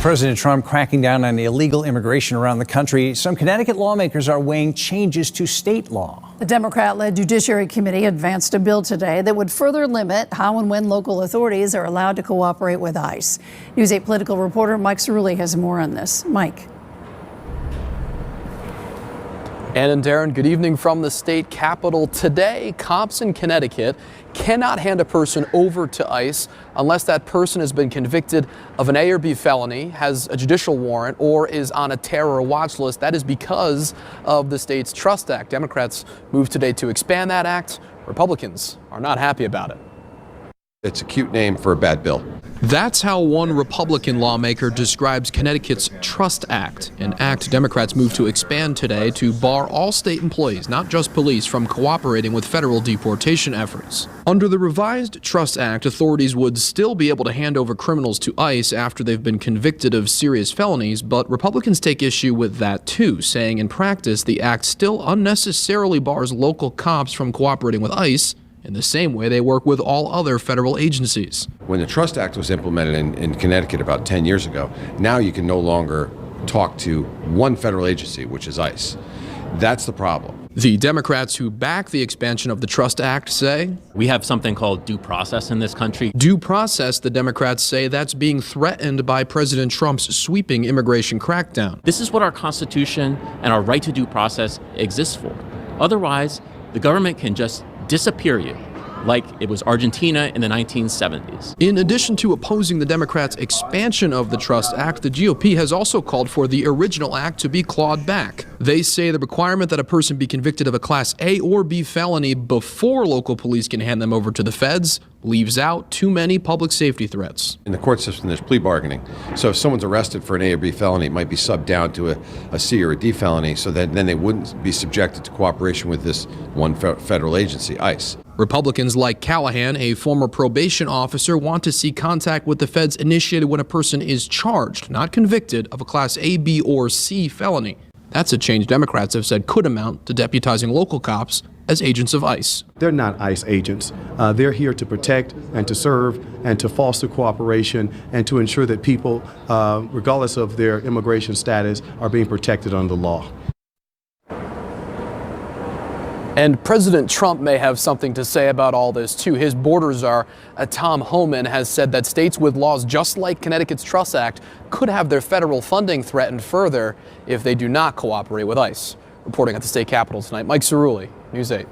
President Trump cracking down on illegal immigration around the country. Some Connecticut lawmakers are weighing changes to state law. The Democrat-led Judiciary Committee advanced a bill today that would further limit how and when local authorities are allowed to cooperate with ICE. News 8 political reporter Mike Cerulli has more on this. Mike. Ann and Darren, good evening from the state capitol. Today, cops in Connecticut cannot hand a person over to ICE unless that person has been convicted of an A or B felony, has a judicial warrant, or is on a terror watch list. That is because of the state's Trust Act. Democrats moved today to expand that act. Republicans are not happy about it. It's a cute name for a bad bill. That's how one Republican lawmaker describes Connecticut's Trust Act, an act Democrats moved to expand today to bar all state employees, not just police, from cooperating with federal deportation efforts. Under the revised Trust Act, authorities would still be able to hand over criminals to ICE after they've been convicted of serious felonies, but Republicans take issue with that too, saying in practice the act still unnecessarily bars local cops from cooperating with ICE in the same way they work with all other federal agencies. When the Trust Act was implemented in Connecticut about 10 years ago, now you can no longer talk to one federal agency, which is ICE. That's the problem. The Democrats who back the expansion of the Trust Act say, we have something called due process in this country. Due process, the Democrats say, that's being threatened by President Trump's sweeping immigration crackdown. This is what our Constitution and our right to due process exists for. Otherwise, the government can just disappear you, like it was Argentina in the 1970s. In addition to opposing the Democrats' expansion of the Trust Act, the GOP has also called for the original act to be clawed back. They say the requirement that a person be convicted of a Class A or B felony before local police can hand them over to the feds leaves out too many public safety threats. In the court system, there's plea bargaining. So if someone's arrested for an A or B felony, it might be subbed down to a C or a D felony, so that then they wouldn't be subjected to cooperation with this one federal agency, ICE. Republicans like Callahan, a former probation officer, want to see contact with the feds initiated when a person is charged, not convicted, of a Class A, B, or C felony. That's a change Democrats have said could amount to deputizing local cops as agents of ICE. They're not ICE agents. They're here to protect and to serve and to foster cooperation and to ensure that people, regardless of their immigration status, are being protected under the law. And President Trump may have something to say about all this, too. His border czar, Tom Homan, has said that states with laws just like Connecticut's Trust Act could have their federal funding threatened further if they do not cooperate with ICE. Reporting at the state capitol tonight, Mike Cerulli, News 8.